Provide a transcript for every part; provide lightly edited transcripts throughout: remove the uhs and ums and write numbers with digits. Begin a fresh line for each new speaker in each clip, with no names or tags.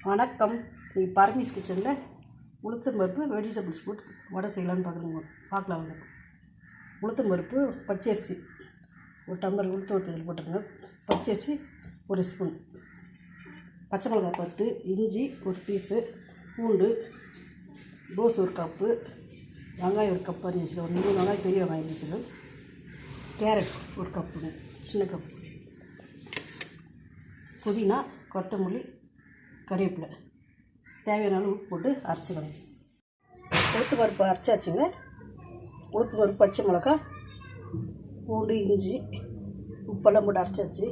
வணக்கம். நீங்கள் பரமேஸ் கிச்சனில் உளுத்தம் பருப்பு வெஜிடபிள்ஸ் போட்டு வடை செய்யலான்னு பார்க்கலாம். உளுத்தம் பருப்பு பச்சரிசி ஒரு டம்ளர் உளுத்தம் பருப்பு போட்டுருங்க. பச்சரிசி ஒரு ஸ்பூன், பச்சை மிளகாய் 10, இஞ்சி ஒரு பீஸு, பூண்டு, கோஸ் ஒரு கப்பு, வெங்காயம் ஒரு கப்பு அரிஞ்சு வச்சுருக்கேன். ஒரு 3 வெங்காயம் பெரிய வெங்காயம் வச்சுருக்கேன். கேரட் ஒரு கப்புங்க, சின்ன கப்பு, புதினா, கொத்தமல்லி, கறிவேப்பிலை, தேவையான அளவு உப்பு போட்டு அரைச்சிக்கணும். உளுத்து பருப்பு அரைச்சாச்சுங்க. உளுத்து பருப்பு, பச்சை மிளகாய், பூண்டு, இஞ்சி, உப்பெல்லாம் போட்டு அரைச்சாச்சு.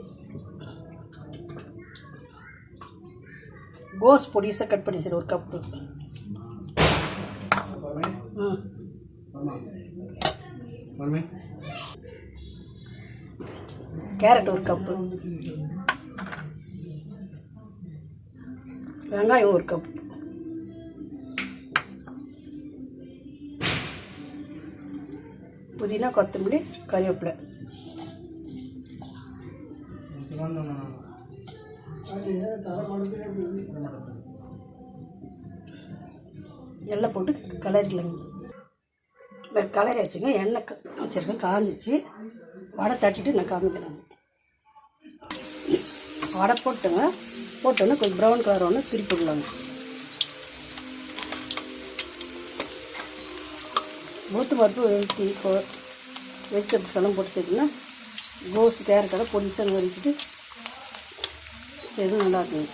கோஸ் பொடிசாக கட் பண்ணி வச்சுரு ஒரு கப்பு. கேரட் ஒரு கப்பு, வெங்காயம் ஒரு கப், புதினா, கொத்தமல்லி, கறிவேப்பிலை, எல்லாம் போட்டு கலரிக்கலாங்க. வேறு கலரி வச்சுங்க. எண்ணெய் வச்சுருக்கேன், காஞ்சிச்சு. வடை தட்டிட்டு நான் காமிக்கிறேன். வடை போட்டுங்க. போட்டோன்னா கொஞ்சம் ப்ரௌன் கலர் ஒன்று திருப்பி விடலாங்க. உளுத்து பருப்பு வெஜிடபிள்ஸ் எல்லாம் போட்டு சேர்த்துன்னா கோஸ் கேரட்டெல்லாம் பொடிசாக வதக்கிட்டு செய்து நல்லா இருக்குங்க.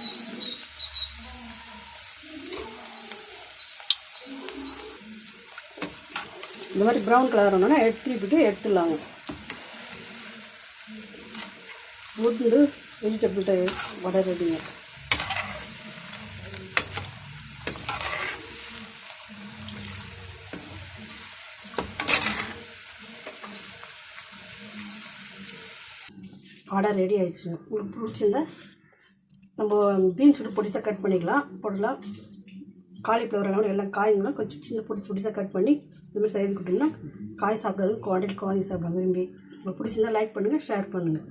இந்த மாதிரி ப்ரௌன் கலர் ஒன்றுனா திருப்பிட்டு எடுத்துடலாங்க. உளுந்து வெஜிடபிள் வடை ரெடிங்க. வடை ரெடி ஆகிடுச்சுங்க. உங்களுக்கு பிடிச்சிருந்தா நம்ம பீன்ஸ் பொடிசாக கட் பண்ணிக்கலாம், போடலாம். காலிஃப்ளவர் எல்லாம் காய்ங்கன்னா கொஞ்சம் சின்ன பொடிசாக கட் பண்ணி இதுமாதிரி செய்து கொடுத்தீங்கன்னா காய் சாப்பிடாதுன்னு குவான்டிட்டி குழந்தைங்க சாப்பிடாங்க விரும்பி. உங்களுக்கு பிடிச்சிருந்தா லைக் பண்ணுங்கள், ஷேர் பண்ணுங்கள்.